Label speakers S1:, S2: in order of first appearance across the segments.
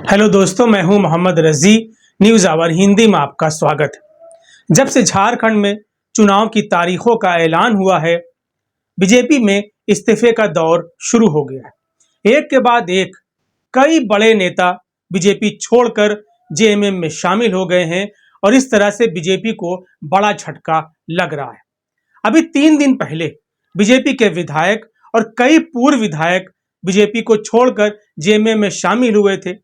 S1: Hello दोस्तों, मैं हूं मोहम्मद रजी। न्यूज़ आवर हिंदी में आपका स्वागत है। जब से झारखंड में चुनाव की तारीखों का ऐलान हुआ है, बीजेपी में इस्तीफे का दौर शुरू हो गया है। एक के बाद एक कई बड़े नेता बीजेपी छोड़कर जेएमएम में शामिल हो गए हैं और इस तरह से बीजेपी को बड़ा झटका लग रहा है। अभी 3 दिन पहले बीजेपी के विधायक और कई पूर्व विधायक बीजेपी को छोड़कर जेएमएम में शामिल हुए थे।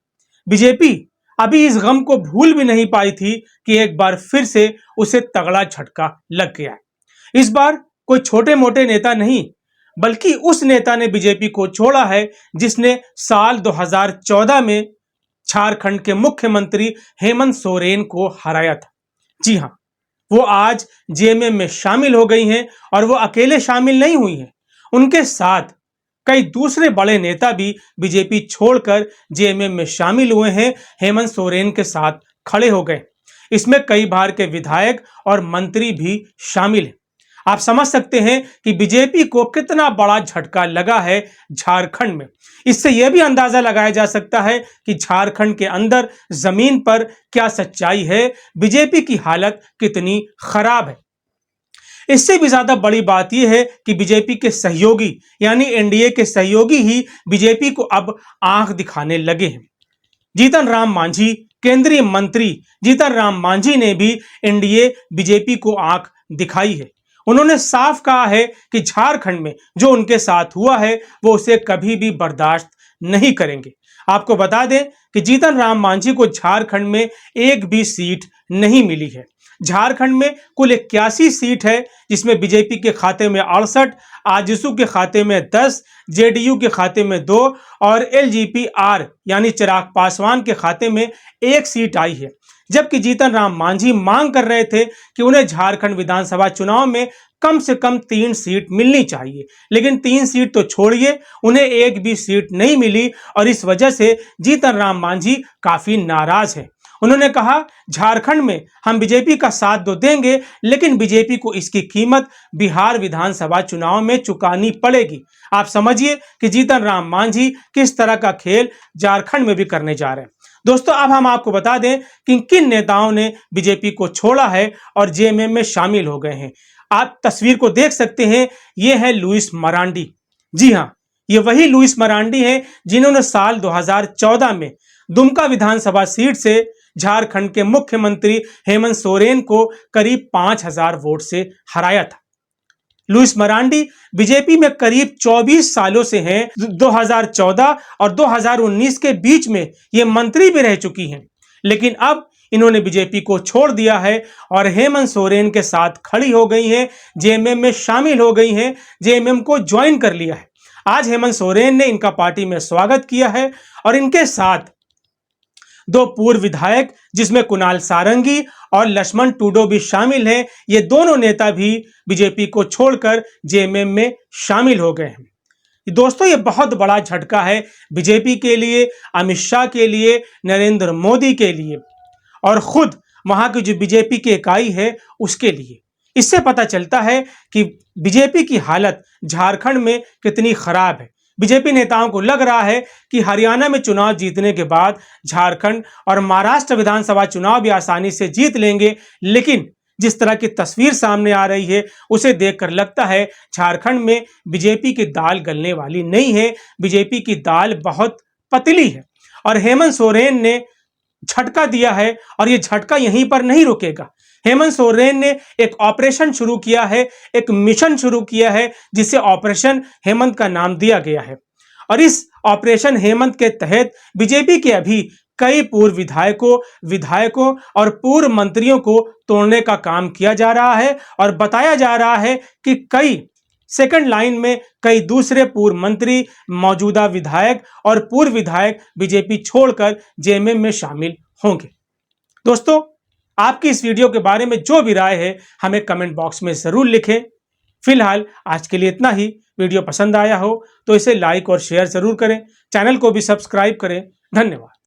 S1: बीजेपी अभी इस गम को भूल भी नहीं पाई थी कि एक बार फिर से उसे तगड़ा झटका लग गया है। इस बार कोई छोटे मोटे नेता नहीं, बल्कि उस नेता ने बीजेपी को छोड़ा है जिसने साल 2014 में झारखंड के मुख्यमंत्री हेमंत सोरेन को हराया था। जी हाँ, वो आज जेएमएम में शामिल हो गई हैं और वो अकेले शामिल नहीं हुई हैं, उनके साथ कई दूसरे बड़े नेता भी बीजेपी छोड़कर जेएमएम में शामिल हुए हैं, हेमंत सोरेन के साथ खड़े हो गए। इसमें कई बार के विधायक और मंत्री भी शामिल हैं। आप समझ सकते हैं कि बीजेपी को कितना बड़ा झटका लगा है झारखंड में। इससे यह भी अंदाजा लगाया जा सकता है कि झारखंड के अंदर जमीन पर क्या सच्चाई है, बीजेपी की हालत कितनी खराब है। इससे भी ज्यादा बड़ी बात यह है कि बीजेपी के सहयोगी यानी एनडीए के सहयोगी ही बीजेपी को अब आंख दिखाने लगे हैं। जीतन राम मांझी, केंद्रीय मंत्री जीतन राम मांझी ने भी एनडीए बीजेपी को आंख दिखाई है। उन्होंने साफ कहा है कि झारखंड में जो उनके साथ हुआ है वो उसे कभी भी बर्दाश्त नहीं करेंगे। आपको बता दें कि जीतन राम मांझी को झारखंड में एक भी सीट नहीं मिली है। झारखंड में कुल 81 सीट है, जिसमें बीजेपी के खाते में 68, आजसू के खाते में 10, जेडीयू के खाते में 2 और एलजेपी-आर यानी चिराग पासवान के खाते में 1 सीट आई है। जबकि जीतन राम मांझी मांग कर रहे थे कि उन्हें झारखंड विधानसभा चुनाव में कम से कम 3 सीट मिलनी चाहिए, लेकिन 3 सीट तो छोड़िए, उन्हें एक भी सीट नहीं मिली और इस वजह से जीतन राम मांझी काफी नाराज है। उन्होंने कहा, झारखंड में हम बीजेपी का साथ तो देंगे, लेकिन बीजेपी को इसकी कीमत बिहार विधानसभा चुनाव में चुकानी पड़ेगी। आप समझिए कि जीतन राम मांझी किस तरह का खेल झारखंड में भी करने जा रहे हैं। दोस्तों, अब हम आपको बता दें कि किन नेताओं ने बीजेपी को छोड़ा है और जेएमएम में शामिल हो गए हैं। आप तस्वीर को देख सकते हैं, ये है लुइस मरांडी। जी हाँ, ये वही लुइस मरांडी हैं जिन्होंने साल 2014 में दुमका विधानसभा सीट से झारखंड के मुख्यमंत्री हेमंत सोरेन को करीब 5000 वोट से हराया था। लुइस मरांडी बीजेपी में करीब 24 सालों से हैं। 2014 और 2019 के बीच में ये मंत्री भी रह चुकी हैं, लेकिन अब इन्होंने बीजेपी को छोड़ दिया है और हेमंत सोरेन के साथ खड़ी हो गई हैं, जेएमएम में शामिल हो गई हैं, जेएमएम को ज्वाइन कर लिया है। आज हेमंत सोरेन ने इनका पार्टी में स्वागत किया है और इनके साथ 2 पूर्व विधायक जिसमें कुणाल सारंगी और लक्ष्मण टूडो भी शामिल हैं। ये दोनों नेता भी बीजेपी को छोड़कर जेएमएम में शामिल हो गए हैं। दोस्तों, ये बहुत बड़ा झटका है बीजेपी के लिए, अमित शाह के लिए, नरेंद्र मोदी के लिए और खुद वहां की जो बीजेपी की इकाई है उसके लिए। इससे पता चलता है कि बीजेपी की हालत झारखंड में कितनी खराब है। बीजेपी नेताओं को लग रहा है कि हरियाणा में चुनाव जीतने के बाद झारखंड और महाराष्ट्र विधानसभा चुनाव भी आसानी से जीत लेंगे, लेकिन जिस तरह की तस्वीर सामने आ रही है उसे देखकर लगता है झारखंड में बीजेपी की दाल गलने वाली नहीं है। बीजेपी की दाल बहुत पतली है और हेमंत सोरेन ने झटका दिया है और ये झटका यहीं पर नहीं रुकेगा। हेमंत सोरेन ने एक ऑपरेशन शुरू किया है, एक मिशन शुरू किया है जिसे ऑपरेशन हेमंत का नाम दिया गया है और इस ऑपरेशन हेमंत के तहत बीजेपी के अभी कई पूर्व विधायकों और पूर्व मंत्रियों को तोड़ने का काम किया जा रहा है और बताया जा रहा है कि कई सेकंड लाइन में कई दूसरे पूर्व मंत्री, मौजूदा विधायक और पूर्व विधायक बीजेपी छोड़कर जेएमएम में शामिल होंगे। दोस्तों, आपकी इस वीडियो के बारे में जो भी राय है हमें कमेंट बॉक्स में जरूर लिखें। फिलहाल आज के लिए इतना ही। वीडियो पसंद आया हो तो इसे लाइक और शेयर जरूर करें, चैनल को भी सब्सक्राइब करें। धन्यवाद।